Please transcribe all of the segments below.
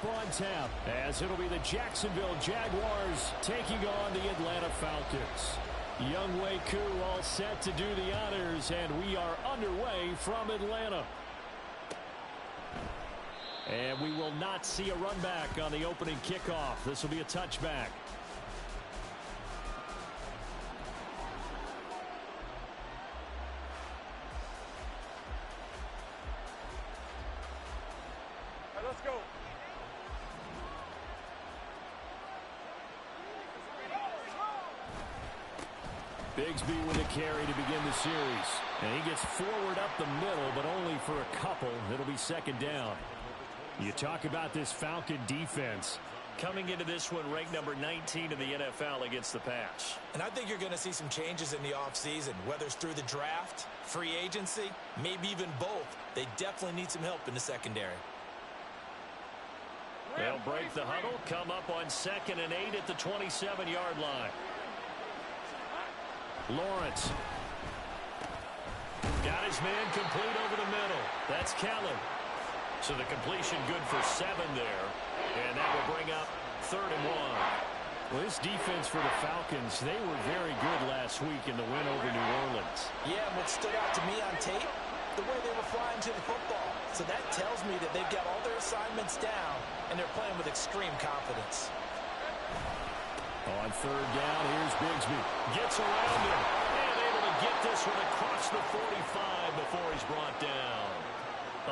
On tap, as it'll be the Jacksonville Jaguars taking on the Atlanta Falcons. Younghoe Koo all set to do the honors, and we are underway from Atlanta. And we will not see a run back on the opening kickoff. This will be a touchback. All right, let's go. Bigsby with a carry to begin the series. And he gets forward up the middle, but only for a couple. It'll be second down. You talk about this Falcon defense. Coming into this one ranked number 19 in the NFL against the pass. And I think you're going to see some changes in the offseason, whether it's through the draft, free agency, maybe even both. They definitely need some help in the secondary. They'll break the huddle, come up on 2nd and 8 at the 27-yard line. Lawrence. Got his man complete over the middle. That's Kellen. So the completion good for 7 there. And that will bring up 3rd and 1. Well, this defense for the Falcons, they were very good last week in the win over New Orleans. Yeah, what stood out to me on tape, the way they were flying to the football. So that tells me that they've got all their assignments down, and they're playing with extreme confidence. On 3rd down, here's Bigsby. Gets around him and able to get this one across the 45 before he's brought down.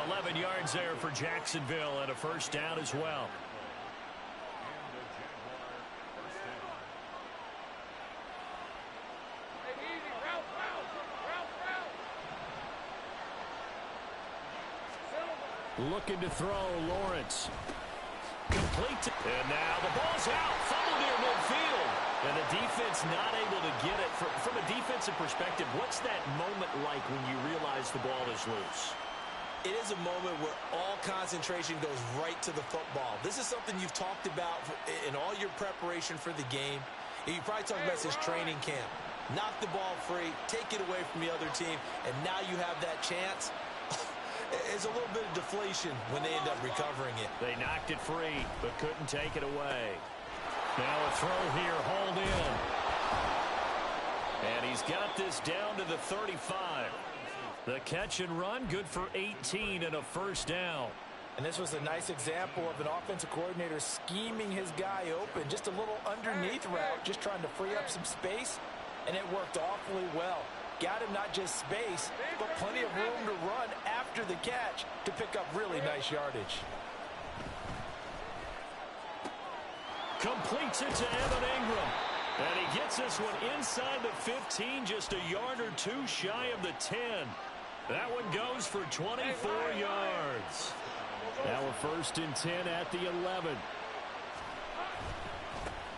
11 yards there for Jacksonville and a 1st down as well. Looking to throw, Lawrence. Complete. And now the ball's out. Fumble near midfield. And the defense not able to get it. From a defensive perspective, what's that moment like when you realize the ball is loose? It is a moment where all concentration goes right to the football. This is something you've talked about in all your preparation for the game. You probably talked about this training camp. Knock the ball free, take it away from the other team, and now you have that chance. It's a little bit of deflation when they end up recovering it. They knocked it free, but couldn't take it away. Now a throw here, hauled in. And he's got this down to the 35. The catch and run, good for 18 and a 1st down. And this was a nice example of an offensive coordinator scheming his guy open. Just a little underneath route, just trying to free up some space, and it worked awfully well. Got him not just space, but plenty of room to run after the catch to pick up really nice yardage. Completes it to Evan Ingram. And he gets this one inside the 15, just a yard or 2 shy of the 10. That one goes for 24 yards. Now a 1st and 10 at the 11.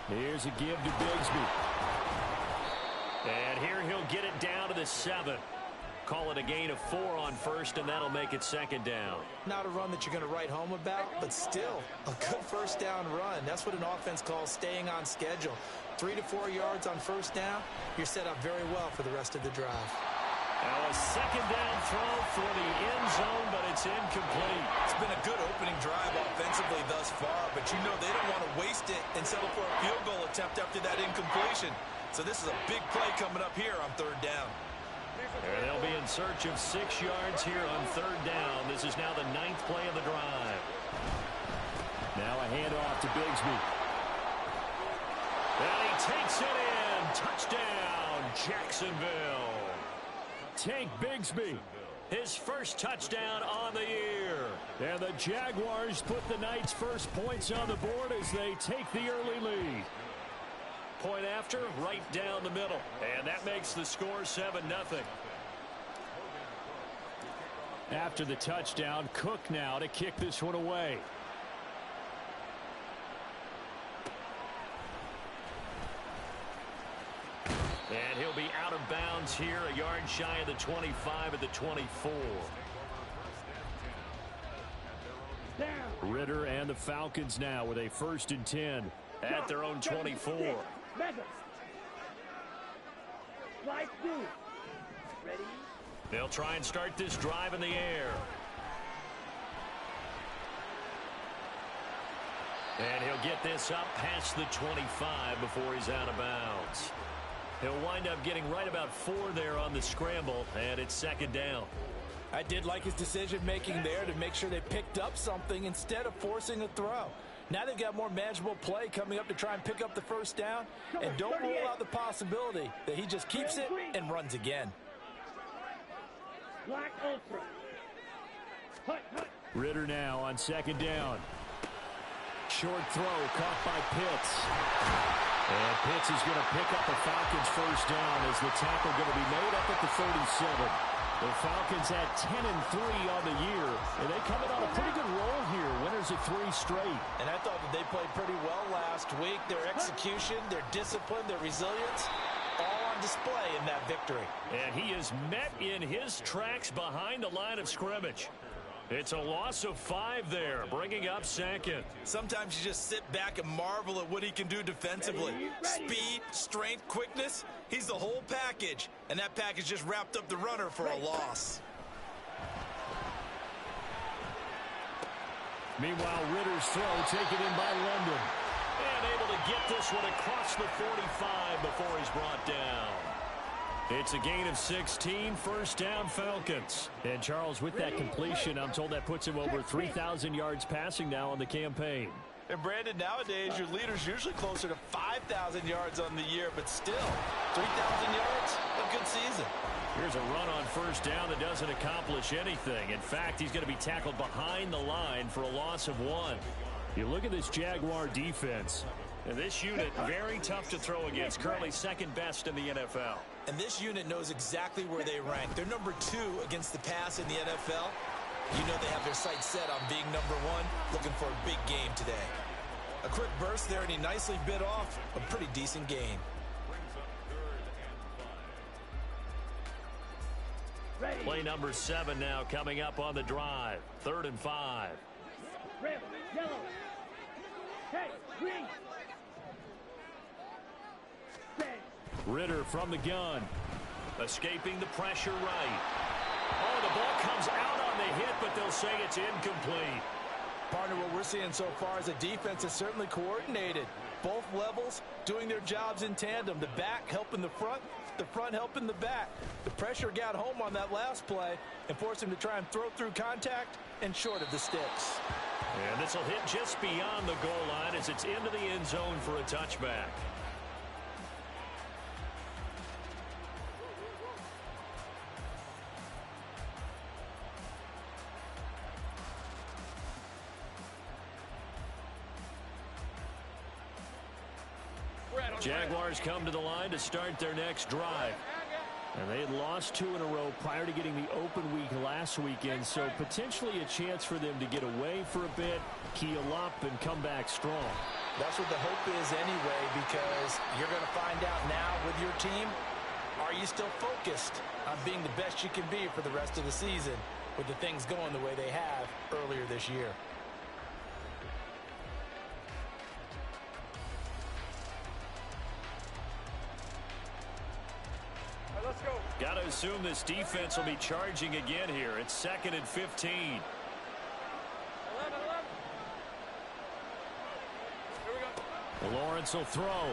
Here's a give to Bigsby. And here he'll get it down to the 7. Call it a gain of 4 on 1st, and that'll make it 2nd down. Not a run that you're going to write home about, but still a good 1st down run. That's what an offense calls staying on schedule. 3 to 4 yards on 1st down, you're set up very well for the rest of the drive. Now a 2nd down throw for the end zone, but it's incomplete. It's been a good opening drive offensively thus far, but you know they don't want to waste it and settle for a field goal attempt after that incompletion. So this is a big play coming up here on 3rd down. And they'll be in search of 6 yards here on 3rd down. This is now the 9th play of the drive. Now a handoff to Bigsby. And he takes it in. Touchdown, Jacksonville. Tank Bigsby, his 1st touchdown on the year. And the Jaguars put the night's first points on the board as they take the early lead. Point after, right down the middle. And that makes the score 7-0. After the touchdown, Cook now to kick this one away. And he'll be out of bounds here, a yard shy of the 25 at the 24. Ritter and the Falcons now with a 1st and 10 at their own 24. They'll try and start this drive in the air. And he'll get this up past the 25 before he's out of bounds. He'll wind up getting right about 4 there on the scramble, and it's second down. I did like his decision-making there to make sure they picked up something instead of forcing a throw. Now they've got more manageable play coming up to try and pick up the first down, and don't rule out the possibility that he just keeps it and runs again. Ritter now on second down. Short throw caught by Pitts. And Pitts is going to pick up the Falcons' first down as the tackle going to be made up at the 37. The Falcons had 10-3 on the year, and they come in on a pretty good roll here. Winners of 3 straight. And I thought that they played pretty well last week. Their execution, their discipline, their resilience, all on display in that victory. And he is met in his tracks behind the line of scrimmage. It's a loss of 5 there, bringing up second. Sometimes you just sit back and marvel at what he can do defensively. Speed, strength, quickness, he's the whole package. And that package just wrapped up the runner for a loss. Meanwhile, Ritter's throw taken in by London. And able to get this one across the 45 before he's brought down. It's a gain of 16, first down Falcons. And Charles, with that completion, I'm told that puts him over 3,000 yards passing now on the campaign. And Brandon, nowadays your leader's usually closer to 5,000 yards on the year, but still, 3,000 yards, a good season. Here's a run on first down that doesn't accomplish anything. In fact, he's going to be tackled behind the line for a loss of 1. You look at this Jaguar defense. And this unit, very tough to throw against, currently second best in the NFL. And this unit knows exactly where they rank. They're number 2 against the pass in the NFL. You know they have their sights set on being number 1, looking for a big game today. A quick burst there, and he nicely bit off a pretty decent gain. Play number 7 now coming up on the drive. 3rd and 5. Red, yellow. Hey, green. Ritter from the gun. Escaping the pressure right. Oh, the ball comes out on the hit, but they'll say it's incomplete. Partner, what we're seeing so far is a defense that's certainly coordinated. Both levels doing their jobs in tandem. The back helping the front helping the back. The pressure got home on that last play and forced him to try and throw through contact and short of the sticks. And this will hit just beyond the goal line as it's into the end zone for a touchback. Jaguars come to the line to start their next drive. And they had lost 2 in a row prior to getting the open week last weekend, so potentially a chance for them to get away for a bit, keel up, and come back strong. That's what the hope is anyway, because you're going to find out now with your team, are you still focused on being the best you can be for the rest of the season with the things going the way they have earlier this year? Got to assume this defense will be charging again here. It's 2nd and 15. Lawrence will throw.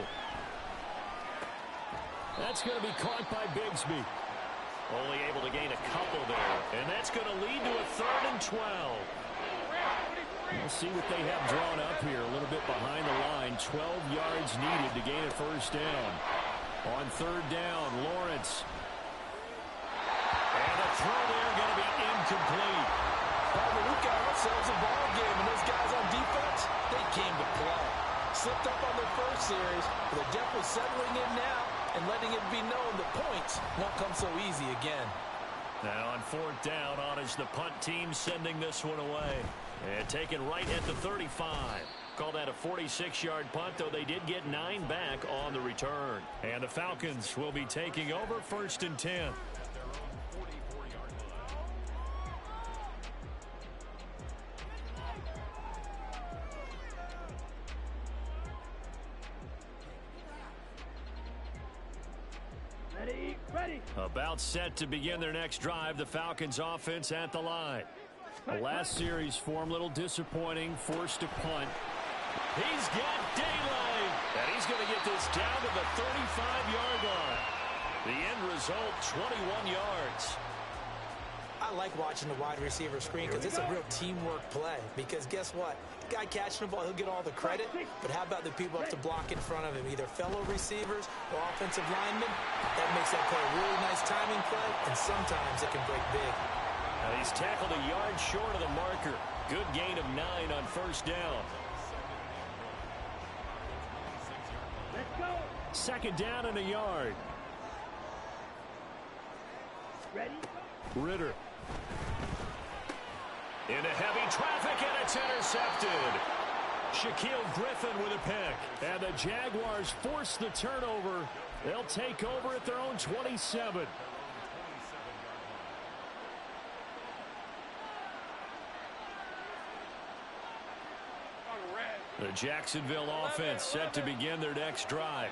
That's going to be caught by Bigsby. Only able to gain a couple there. And that's going to lead to a 3rd and 12. We'll see what they have drawn up here. A little bit behind the line. 12 yards needed to gain a first down. On 3rd down, Lawrence. And the throw there going to be incomplete. We've got ourselves a ball game, and those guys on defense, they came to play. Slipped up on their first series, but they're definitely settling in now and letting it be known the points won't come so easy again. Now on 4th down, on is the punt team sending this one away. And taken right at the 35. Call that a 46-yard punt, though they did get 9 back on the return. And the Falcons will be taking over 1st and 10. Ready. About set to begin their next drive, the Falcons offense at the line. The last series form, a little disappointing, forced to punt. He's got daylight. And he's going to get this down to the 35-yard line. The end result, 21 yards. I like watching the wide receiver screen because it's a real teamwork play. Because guess what? The guy catching the ball, he'll get all the credit. But how about the people up to block in front of him, either fellow receivers or offensive linemen? That makes that play a really nice timing play, and sometimes it can break big. And he's tackled a yard short of the marker. Good gain of 9 on first down. Let's go. Second down and a yard. Ready? Ritter. Into heavy traffic, and it's intercepted. Shaquille Griffin with a pick. And the Jaguars force the turnover. They'll take over at their own 27. The Jacksonville offense set to begin their next drive.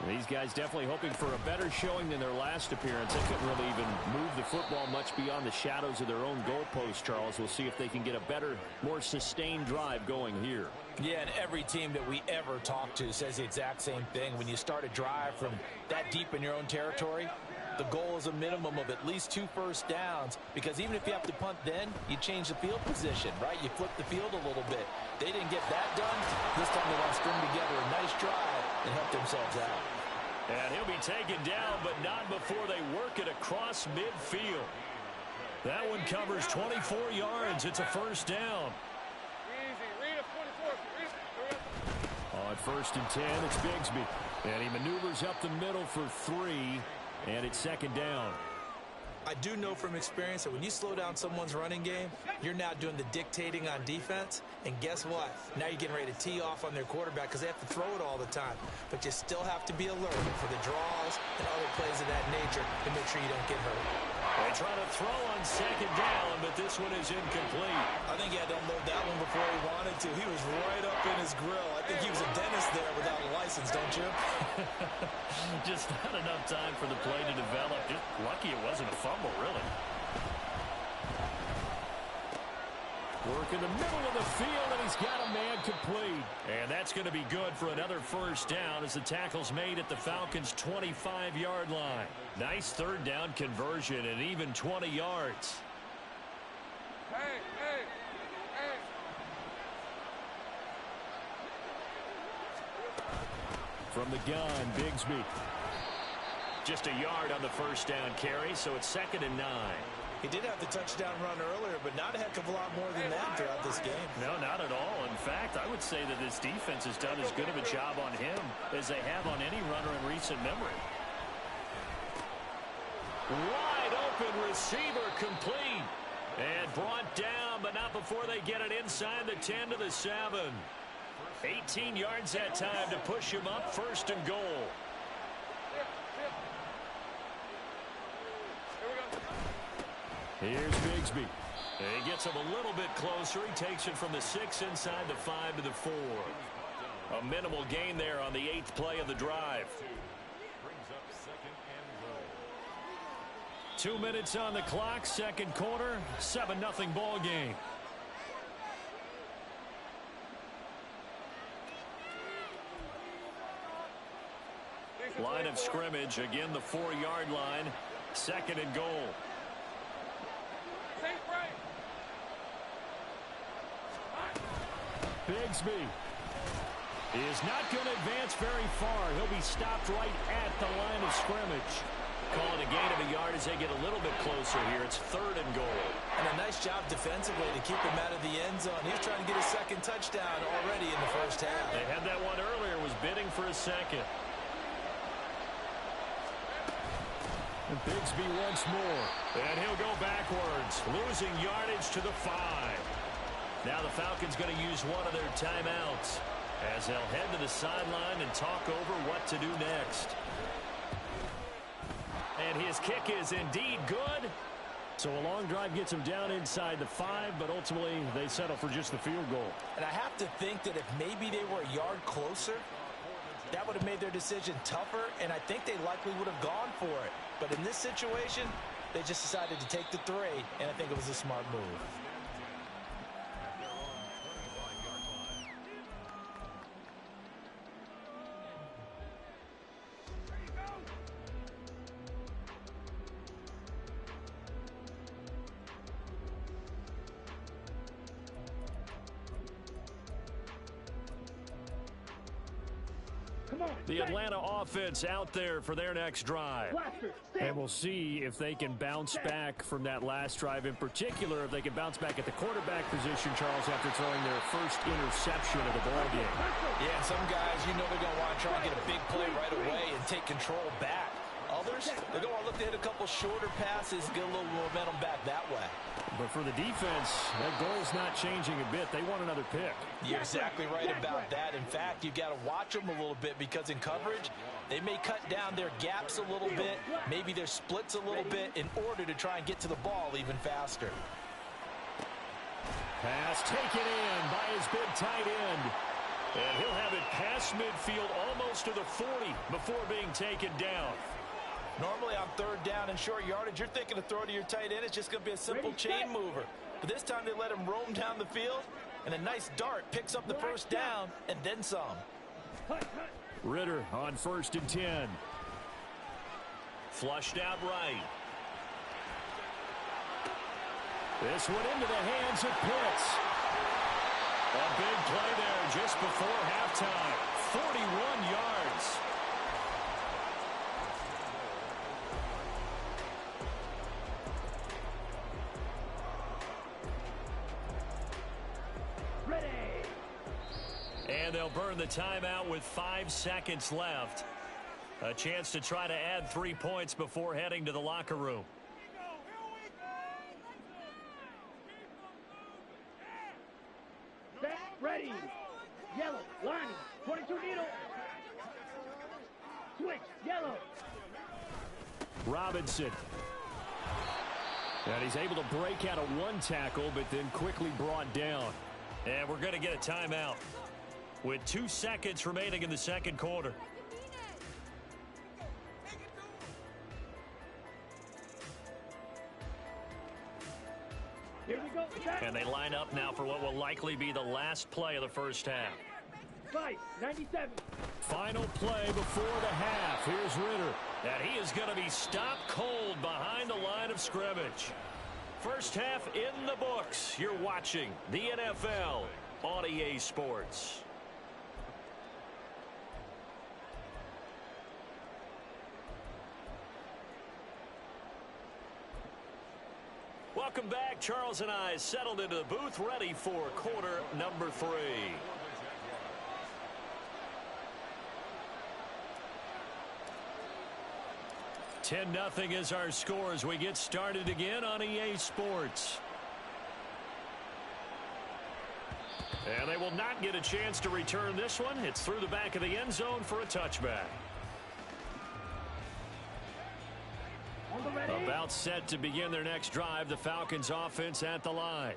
These guys definitely hoping for a better showing than their last appearance. They couldn't really even move the football much beyond the shadows of their own goalpost, Charles. We'll see if they can get a better, more sustained drive going here. Yeah, and every team that we ever talk to says the exact same thing. When you start a drive from that deep in your own territory, the goal is a minimum of at least 2 first downs, because even if you have to punt then, you change the field position, right? You flip the field a little bit. They didn't get that done. This time they want to string together a nice drive and help themselves out. And he'll be taken down, but not before they work it across midfield. That one covers 24 yards. It's a first down. On first and 10, it's Bigsby. And he maneuvers up the middle for 3, and it's second down. I do know from experience that when you slow down someone's running game, you're now doing the dictating on defense. And guess what? Now you're getting ready to tee off on their quarterback because they have to throw it all the time. But you still have to be alert for the draws and other plays of that nature to make sure you don't get hurt. They try to throw on second down, but this one is incomplete. I think he had to unload that one before he wanted to. He was right up in his grill. I think he was a dentist there without a license, don't you? Just not enough time for the play to develop. Just lucky it wasn't a fumble, really. Work in the middle of the field, and he's got a man complete. And that's going to be good for another first down as the tackle's made at the Falcons' 25-yard line. Nice third down conversion and even 20 yards. From the gun, Bigsby. Just a yard on the first down carry, so it's second and 9. He did have the touchdown run earlier, but not a heck of a lot more than that throughout this game. No, not at all. In fact, I would say that this defense has done as good of a job on him as they have on any runner in recent memory. Wide open receiver complete. And brought down, but not before they get it inside the 10 to the 7. 18 yards that time to push him up, first and goal. Here's Bigsby. He gets him a little bit closer. He takes it from the 6 inside the 5 to the 4. A minimal gain there on the 8th play of the drive. 2 minutes on the clock, second quarter, 7-0 ball game. Line of scrimmage, again the 4-yard line, second and goal. Bigsby is not going to advance very far. He'll be stopped right at the line of scrimmage. Calling a gain of a yard as they get a little bit closer here. It's third and goal. And a nice job defensively to keep him out of the end zone. He was trying to get his second touchdown already in the first half. They had that one earlier, was bidding for a second. And Bigsby once more. And he'll go backwards, losing yardage to the 5. Now the Falcons going to use one of their timeouts as they'll head to the sideline and talk over what to do next. And his kick is indeed good. So a long drive gets him down inside the 5, but ultimately they settle for just the field goal. And I have to think that if maybe they were a yard closer, that would have made their decision tougher, and I think they likely would have gone for it. But in this situation, they just decided to take the 3, and I think it was a smart move. The Atlanta offense out there for their next drive. And we'll see if they can bounce back from that last drive in particular, if they can bounce back at the quarterback position, Charles, after throwing their first interception of the ball game. Yeah, some guys, you know they're going to want to try and get a big play right away and take control back. Others, they're going to look to hit a couple shorter passes, get a little momentum back that way. But for the defense, that goal's not changing a bit. They want another pick. You're exactly right about that. In fact, you've got to watch them a little bit because in coverage, they may cut down their gaps a little bit, maybe their splits a little bit in order to try and get to the ball even faster. Pass taken in by his big tight end. And he'll have it past midfield almost to the 40 before being taken down. Normally on third down and short yardage, you're thinking to throw to your tight end. It's just going to be a simple chain mover. But this time they let him roam down the field, and a nice dart picks up the first down and then some. Ritter on 1st and 10. Flushed out right. This one into the hands of Pitts. A big play there just before halftime. 41 yards. And they'll burn the timeout with 5 seconds left. A chance to try to add 3 points before heading to the locker room. Set, ready. Yellow, lining, 22 needle. Switch, yellow. Robinson. And he's able to break out of one tackle, but then quickly brought down. And we're going to get a timeout with 2 seconds remaining in the second quarter. Here we go. And they line up now for what will likely be the last play of the first half. 5:97. Final play before the half. Here's Ritter. And he is going to be stopped cold behind the line of scrimmage. First half in the books. You're watching the NFL on EA Sports. Welcome back. Charles and I settled into the booth, ready for quarter number 3. (10-0) is our score as we get started again on EA Sports. And they will not get a chance to return this one. It's through the back of the end zone for a touchback. About set to begin their next drive. The Falcons offense at the line.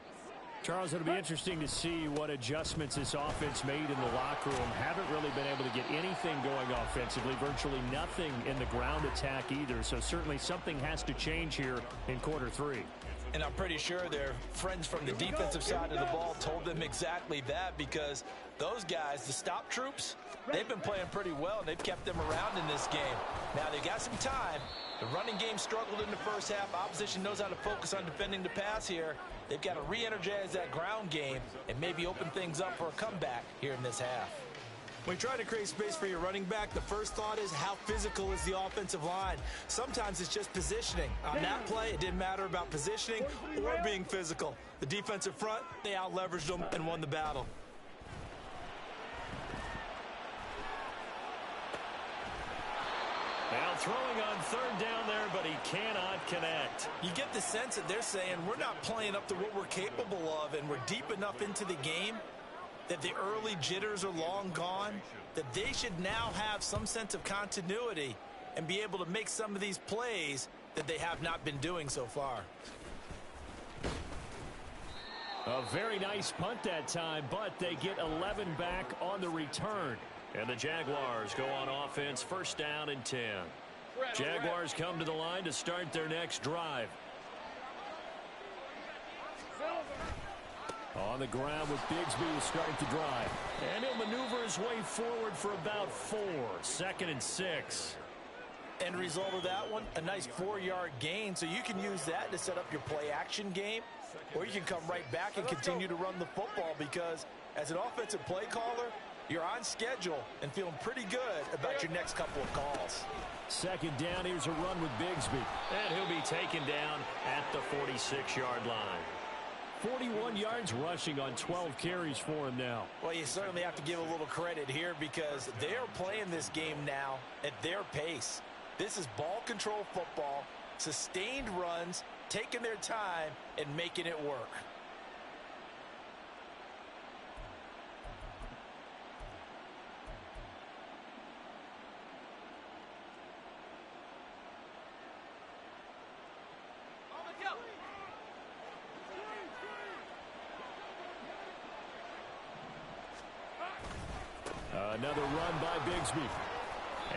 Charles, it'll be interesting to see what adjustments this offense made in the locker room. Haven't really been able to get anything going offensively. Virtually nothing in the ground attack either. So certainly something has to change here in quarter 3. And I'm pretty sure their friends from the defensive side of the ball told them exactly that, because those guys, the stop troops, they've been playing pretty well, and they've kept them around in this game. Now, they've got some time. The running game struggled in the first half. Opposition knows how to focus on defending the pass here. They've got to re-energize that ground game and maybe open things up for a comeback here in this half. When you try to create space for your running back, the first thought is how physical is the offensive line. Sometimes it's just positioning. On that play, it didn't matter about positioning or being physical. The defensive front, they out-leveraged them and won the battle. Now throwing on third down there, but he cannot connect. You get the sense that they're saying we're not playing up to what we're capable of, and we're deep enough into the game that the early jitters are long gone, that they should now have some sense of continuity and be able to make some of these plays that they have not been doing so far. A very nice punt that time, but they get 11 back on the return. And the Jaguars go on offense, first down and 10. Jaguars come to the line to start their next drive. On the ground with Bigsby to start the drive. And he'll maneuver his way forward for about 4. 2nd and 6. End result of that one, a nice 4-yard gain. So you can use that to set up your play action game, or you can come right back and continue to run the football, because As an offensive play caller, you're on schedule and feeling pretty good about your next couple of calls. Second down, here's a run with Bigsby. And he'll be taken down at the 46-yard line. 41 yards rushing on 12 carries for him now. Well, you certainly have to give a little credit here because they're playing this game now at their pace. This is ball control football, sustained runs, taking their time, and making it work. Another run by Bigsby.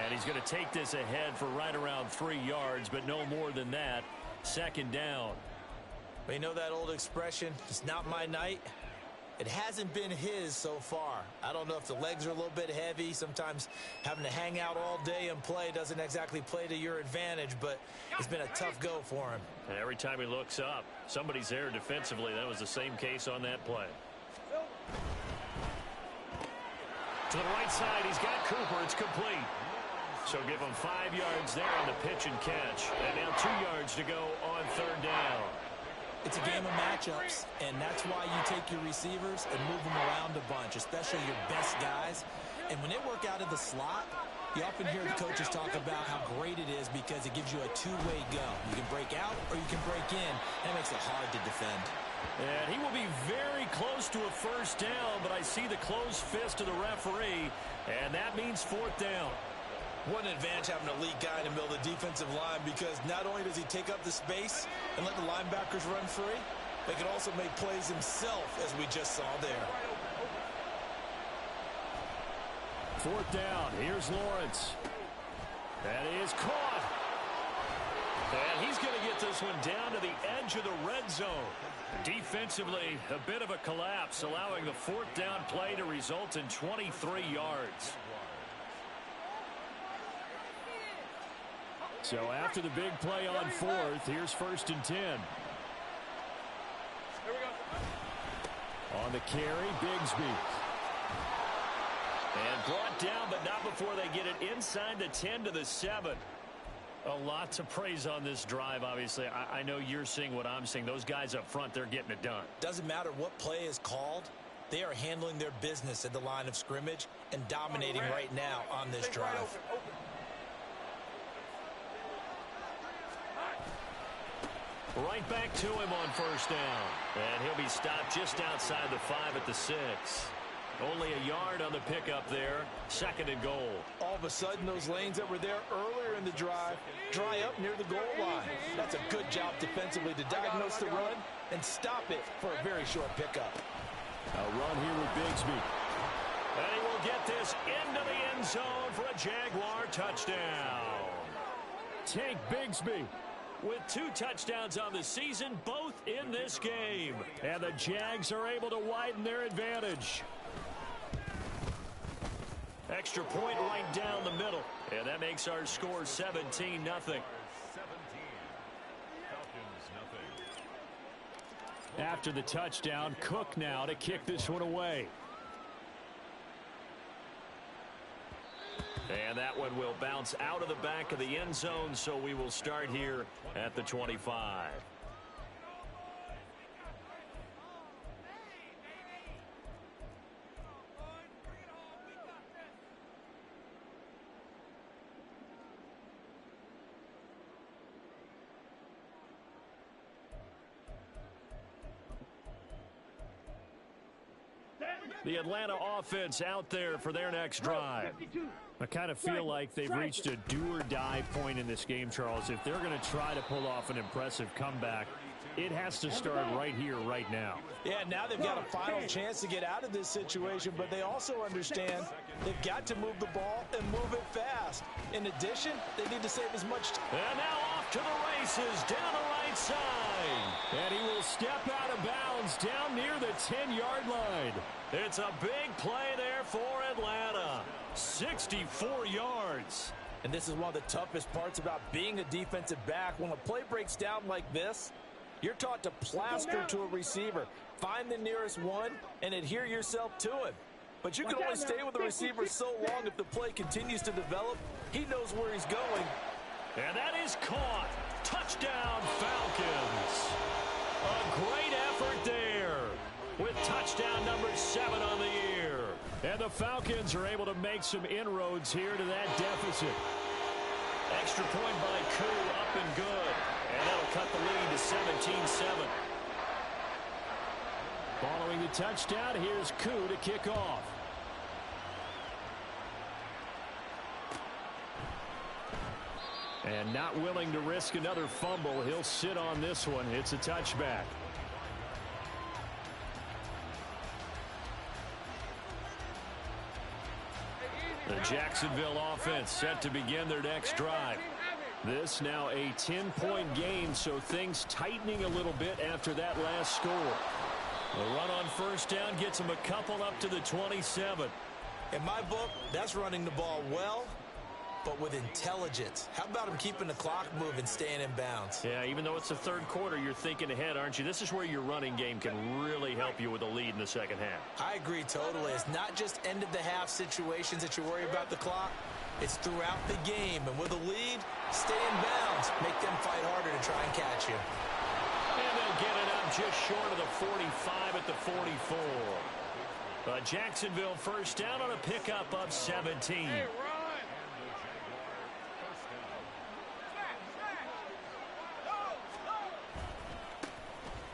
And he's going to take this ahead for right around 3 yards, but no more than that. Second down. Well, you know that old expression, it's not my night? It hasn't been his so far. I don't know if the legs are a little bit heavy. Sometimes having to hang out all day and play doesn't exactly play to your advantage, but it's been a tough go for him. And every time he looks up, somebody's there defensively. That was the same case on that play. To the right side, he's got Cooper. It's complete. So give him 5 yards there on the pitch and catch. And now 2 yards to go on third down. It's a game of matchups, and that's why you take your receivers and move them around a bunch, especially your best guys. And when they work out of the slot, you often hear the coaches talk about how great it is because it gives you a two-way go. You can break out or you can break in, and it makes it hard to defend. And he will be very close to a first down, but I see the closed fist of the referee, and that means fourth down. What an advantage having an elite guy in the middle of the defensive line because not only does he take up the space and let the linebackers run free, but he can also make plays himself, as we just saw there. Fourth down. Here's Lawrence. That is caught. And he's going to get this one down to the edge of the red zone. Defensively, a bit of a collapse, allowing the fourth down play to result in 23 yards. So after the big play on fourth, here's 1st and 10. On the carry, Bigsby. And brought down, but not before they get it inside the 10 to the 7. A lot to praise on this drive, obviously. I know you're seeing what I'm seeing. Those guys up front, they're getting it done. Doesn't matter what play is called. They are handling their business at the line of scrimmage and dominating right now on this drive. Right back to him on first down. And he'll be stopped just outside the 5 at the 6. Only a yard on the pickup there. 2nd and goal. All of a sudden, those lanes that were there earlier in the drive dry up near the goal line. That's a good job defensively to diagnose the run and stop it for a very short pickup. A run here with Bigsby. And he will get this into the end zone for a Jaguar touchdown. Tank Bigsby with 2 touchdowns on the season, both in this game. And the Jags are able to widen their advantage. Extra point right down the middle. And that makes our score 17-0. After the touchdown, Cook now to kick this one away. And that one will bounce out of the back of the end zone, so we will start here at the 25. The Atlanta offense out there for their next drive. I kind of feel like they've reached a do-or-die point in this game, Charles. If they're going to try to pull off an impressive comeback, it has to start right here, right now. Yeah, now they've got a final chance to get out of this situation, but they also understand they've got to move the ball and move it fast. In addition, they need to save as much time. And now off to the races, down the right side. And he will step out of bounds down near the 10-yard line. It's a big play there for Atlanta. 64 yards. And this is one of the toughest parts about being a defensive back. When a play breaks down like this, You're taught to plaster to a receiver. Find the nearest one and adhere yourself to him. But you can only stay with the receiver so long if the play continues to develop. He knows where he's going. And that is caught. Touchdown, Falcons. A great effort there with touchdown number 7 on the year. And the Falcons are able to make some inroads here to that deficit. Extra point by Koo, up and good. And that'll cut the lead to 17-7. Following the touchdown, here's Koo to kick off. And not willing to risk another fumble, he'll sit on this one. It's a touchback. The Jacksonville offense set to begin their next drive. This now a 10-point game, so things tightening a little bit after that last score. The run on first down gets them a couple up to the 27. In my book, that's running the ball well, but with intelligence. How about him keeping the clock moving, staying in bounds? Yeah, even though it's the third quarter, you're thinking ahead, aren't you? This is where your running game can really help you with a lead in the second half. I agree totally. It's not just end-of-the-half situations that you worry about the clock. It's throughout the game. And with a lead, stay in bounds. Make them fight harder to try and catch you. And they'll get it up just short of the 45 at the 44. Jacksonville first down on a pickup of 17.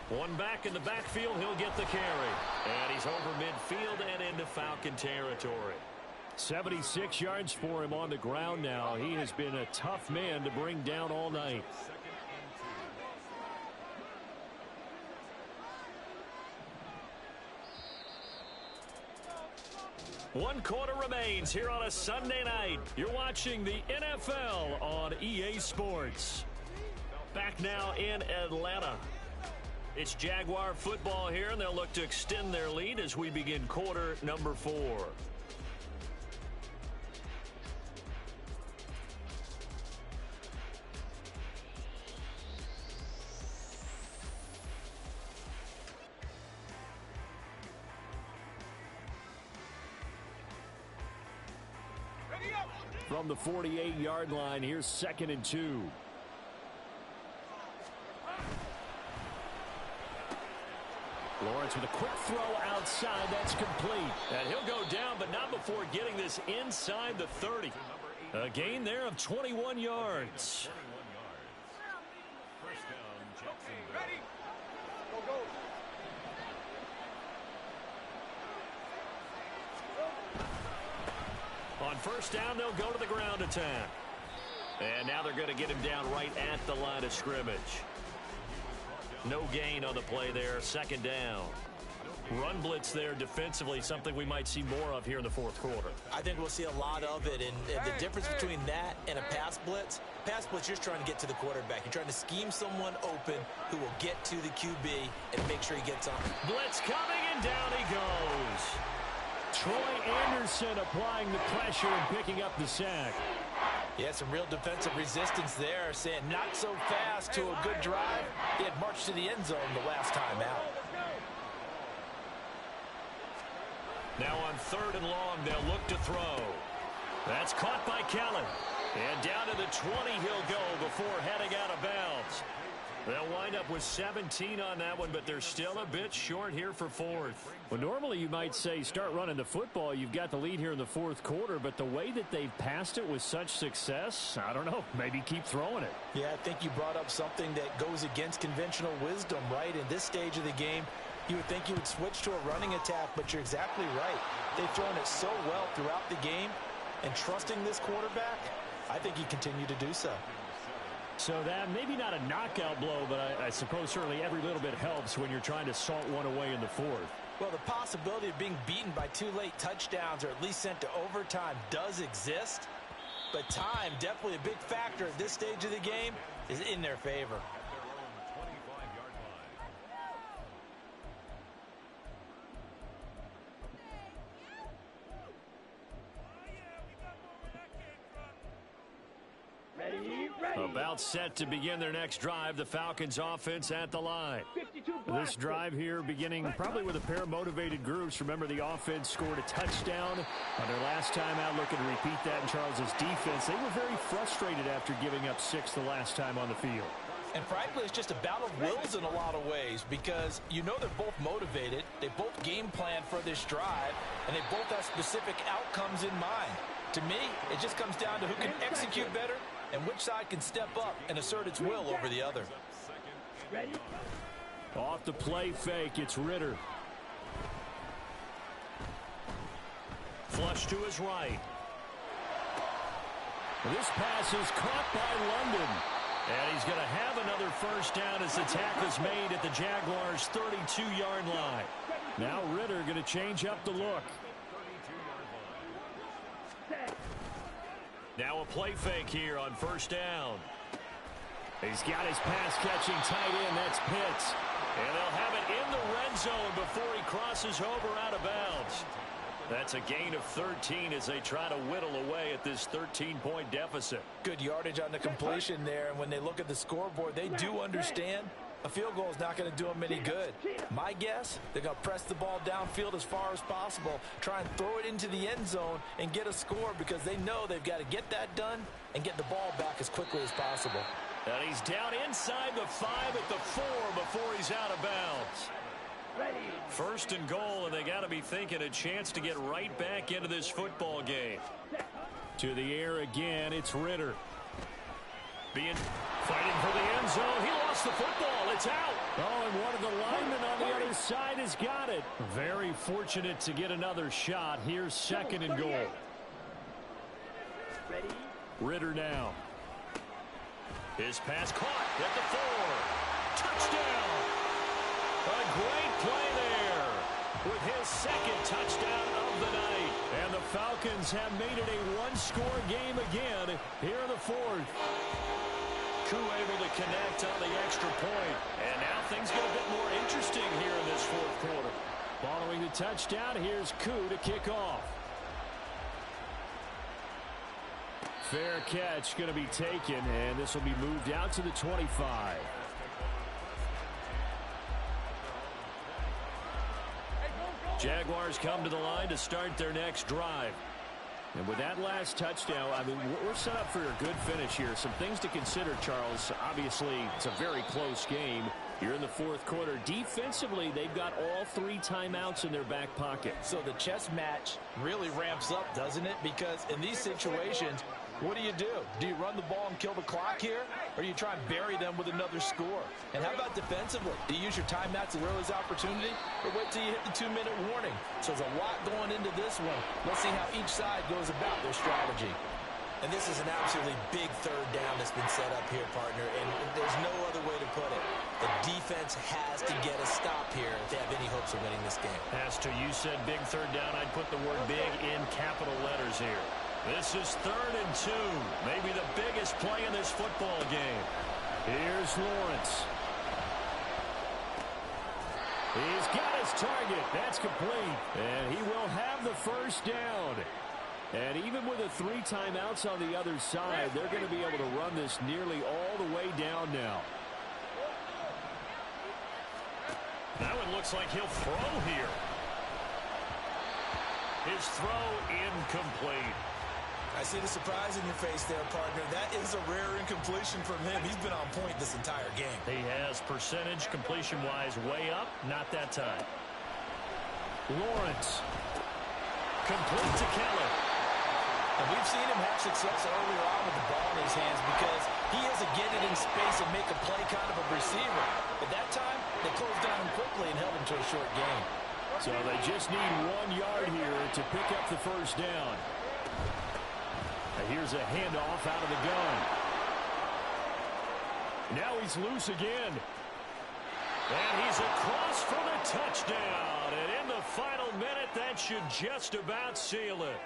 One back in the backfield, he'll get the carry. And he's over midfield and into Falcon territory. 76 yards for him on the ground now. He has been a tough man to bring down all night. One quarter remains here on a Sunday night. You're watching the NFL on EA Sports. Back now in Atlanta. It's Jaguar football here, and they'll look to extend their lead as we begin quarter number 4. From the 48-yard line, here's 2nd and 2. Lawrence with a quick throw outside. That's complete. And he'll go down, but not before getting this inside the 30. A gain there of 21 yards. Ready? Go, go. On first down, they'll go to the ground attack. And now they're going to get him down right at the line of scrimmage. No gain on the play there. 2nd down. Run blitz there defensively, something we might see more of here in the 4th quarter. I think we'll see a lot of it, and the difference between that and a pass blitz, you're just trying to get to the quarterback. You're trying to scheme someone open who will get to the QB and make sure he gets on. Blitz coming, and down he goes. Troy Anderson applying the pressure and picking up the sack. Yeah, some real defensive resistance there, saying not so fast to a good drive. He had marched to the end zone the last time out. Now on 3rd and long, they'll look to throw. That's caught by Kellen. And down to the 20 he'll go before heading out of bounds. They'll wind up with 17 on that one, but they're still a bit short here for 4th. Well, normally you might say start running the football. You've got the lead here in the 4th quarter, but the way that they've passed it with such success, I don't know, maybe keep throwing it. Yeah, I think you brought up something that goes against conventional wisdom, right? In this stage of the game, you would think you would switch to a running attack, but you're exactly right. They've thrown it so well throughout the game, and trusting this quarterback, I think he continued to do so. So that maybe not a knockout blow, but I suppose certainly every little bit helps when you're trying to salt one away in the 4th. Well, the possibility of being beaten by 2 late touchdowns or at least sent to overtime does exist. But time, definitely a big factor at this stage of the game, is in their favor. Ready? A About set to begin their next drive, the Falcons offense at the line. 52 This drive here beginning probably with a pair of motivated groups. Remember, the offense scored a touchdown on their last time out, looking to repeat that in Charles's defense. They were very frustrated after giving up 6 the last time on the field. And frankly, it's just a battle of wills in a lot of ways because you know they're both motivated. They both game plan for this drive, and they both have specific outcomes in mind. To me, it just comes down to who can execute better and which side can step up and assert its will over the other. Ready? Off the play fake, it's Ritter. Flush to his right. This pass is caught by London. And he's going to have another first down as the tackle's made at the Jaguars' 32-yard line. Now Ritter going to change up the look. Now a play fake here on first down. He's got his pass-catching tight end. That's Pitts. And they'll have it in the red zone before he crosses over out of bounds. That's a gain of 13 as they try to whittle away at this 13-point deficit. Good yardage on the completion there, and when they look at the scoreboard, they do understand a field goal is not going to do them any good. My guess, they're going to press the ball downfield as far as possible, try and throw it into the end zone and get a score because they know they've got to get that done and get the ball back as quickly as possible. And he's down inside the 5 at the 4 before he's out of bounds. First and goal, and they got to be thinking a chance to get right back into this football game. To the air again, it's Ritter. Fighting for the end zone. He lost the football. It's out. Oh, and one of the linemen on the other side has got it. Very fortunate to get another shot. Here's second and goal. Ritter now. His pass caught at the 4. Touchdown. A great play there with his second touchdown of the night. And the Falcons have made it a one-score game again here in the 4th. Koo able to connect on the extra point. And now things get a bit more interesting here in this 4th quarter. Following the touchdown, here's Koo to kick off. Fair catch going to be taken, and this will be moved out to the 25. Jaguars come to the line to start their next drive. And with that last touchdown, I mean, we're set up for a good finish here. Some things to consider, Charles. Obviously, it's a very close game. You're in the 4th quarter. Defensively, they've got all 3 timeouts in their back pocket. So the chess match really ramps up, doesn't it? Because in these situations, what do? Do you run the ball and kill the clock here? Or do you try and bury them with another score? And how about defensively? Do you use your timeouts to realize this opportunity? Or wait till you hit the 2-minute warning? So there's a lot going into this one. Let's see how each side goes about their strategy. And this is an absolutely big 3rd down that's been set up here, partner. And there's no other way to put it. The defense has to get a stop here if they have any hopes of winning this game. As to you said big 3rd down, I'd put the word big in capital letters here. This is 3rd and 2. Maybe the biggest play in this football game. Here's Lawrence. He's got his target. That's complete. And he will have the first down. And even with the 3 timeouts on the other side, they're going to be able to run this nearly all the way down now. Now it looks like he'll throw here. His throw incomplete. I see the surprise in your face there, partner. That is a rare incompletion from him. He's been on point this entire game. He has percentage completion-wise way up. Not that time. Lawrence. Complete to Keller. And we've seen him have success earlier on with the ball in his hands because he has to get it in space and make a play kind of a receiver. But that time, they closed down him quickly and held him to a short gain. So they just need 1 yard here to pick up the first down. Here's a handoff out of the gun. Now he's loose again. And he's across for the touchdown. And in the final minute, that should just about seal it.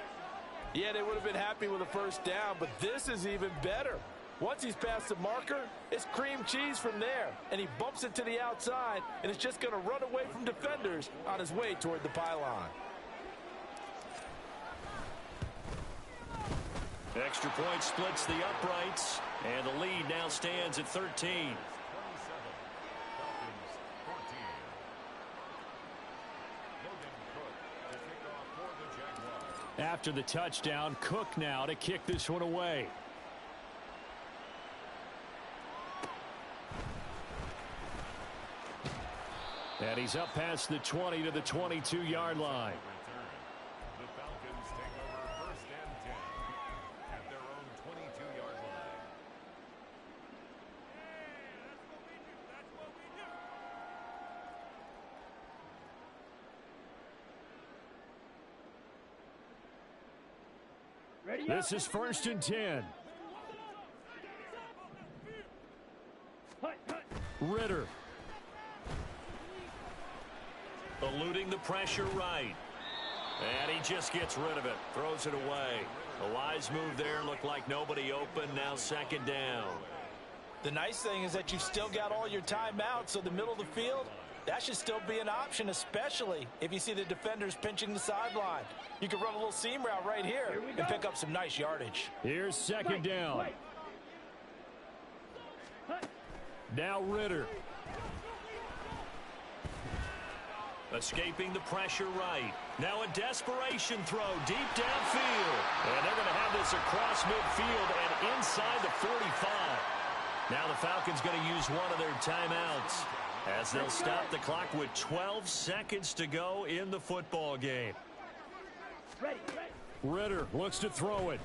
Yeah, they would have been happy with a first down, but this is even better. Once he's past the marker, it's cream cheese from there. And he bumps it to the outside, and it's just going to run away from defenders on his way toward the pylon. extra point splits the uprights, and the lead now stands at 13. After the touchdown, Cook now to kick this one away. And he's up past the 20 to the 22-yard line. The Falcons take over 1st and 10 at their own 22-yard line. Ready This up. is 1st and 10. Hut, hut. Ritter. Eluding the pressure right. And he just gets rid of it. Throws it away. A wise move there. Looked like nobody open. Now 2nd down. The nice thing is that you've still got all your timeouts, so the middle of the field, that should still be an option, especially if you see the defenders pinching the sideline. You can run a little seam route right here and pick up some nice yardage. Here's 2nd down. Right. Hut. Now Ritter. Escaping the pressure right. Now a desperation throw deep downfield. And they're going to have this across midfield and inside the 45. Now the Falcons going to use one of their timeouts as they'll stop the clock with 12 seconds to go in the football game. Ready, ready. Ritter looks to throw it.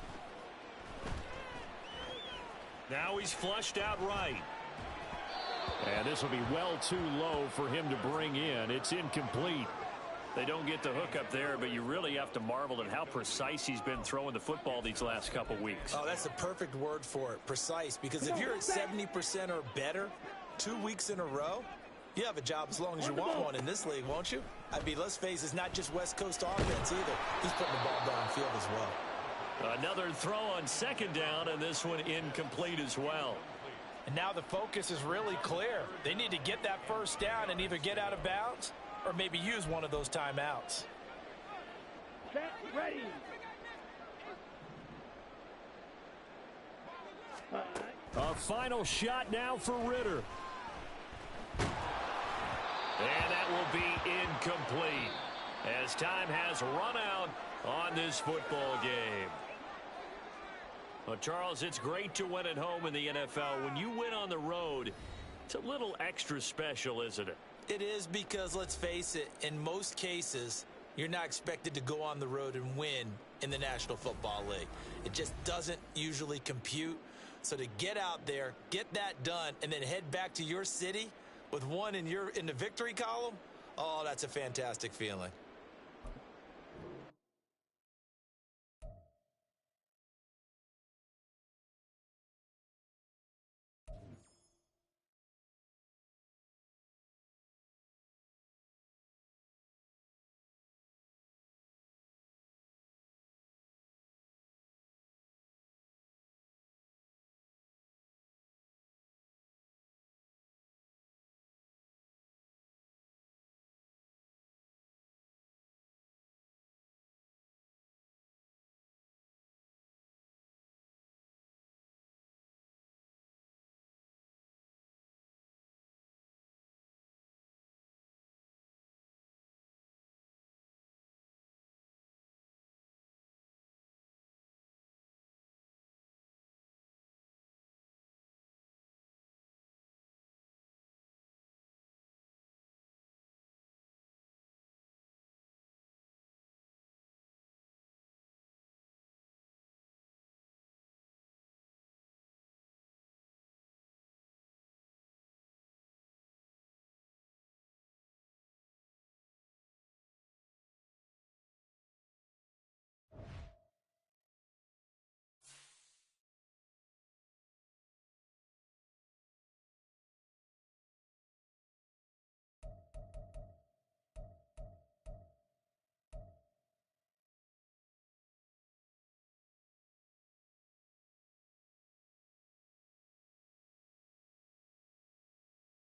Now he's flushed out right. And this will be well too low for him to bring in. It's incomplete. They don't get the hook up there, but you really have to marvel at how precise he's been throwing the football these last couple weeks. Oh, that's the perfect word for it, precise. Because if you're at 70% or better 2 weeks in a row, you have a job as long as you want one in this league, won't you? I mean, let's face it, it's not just West Coast offense either. He's putting the ball downfield as well. Another throw on 2nd down, and this one incomplete as well. And now the focus is really clear. They need to get that 1st down and either get out of bounds or maybe use one of those timeouts. Set, ready. A final shot now for Ritter. And that will be incomplete as time has run out on this football game. Well, Charles, it's great to win at home in the NFL. When you win on the road, it's a little extra special, isn't it? It is because, let's face it, in most cases, you're not expected to go on the road and win in the National Football League. It just doesn't usually compute. So to get out there, get that done, and then head back to your city with one in the victory column, oh, that's a fantastic feeling.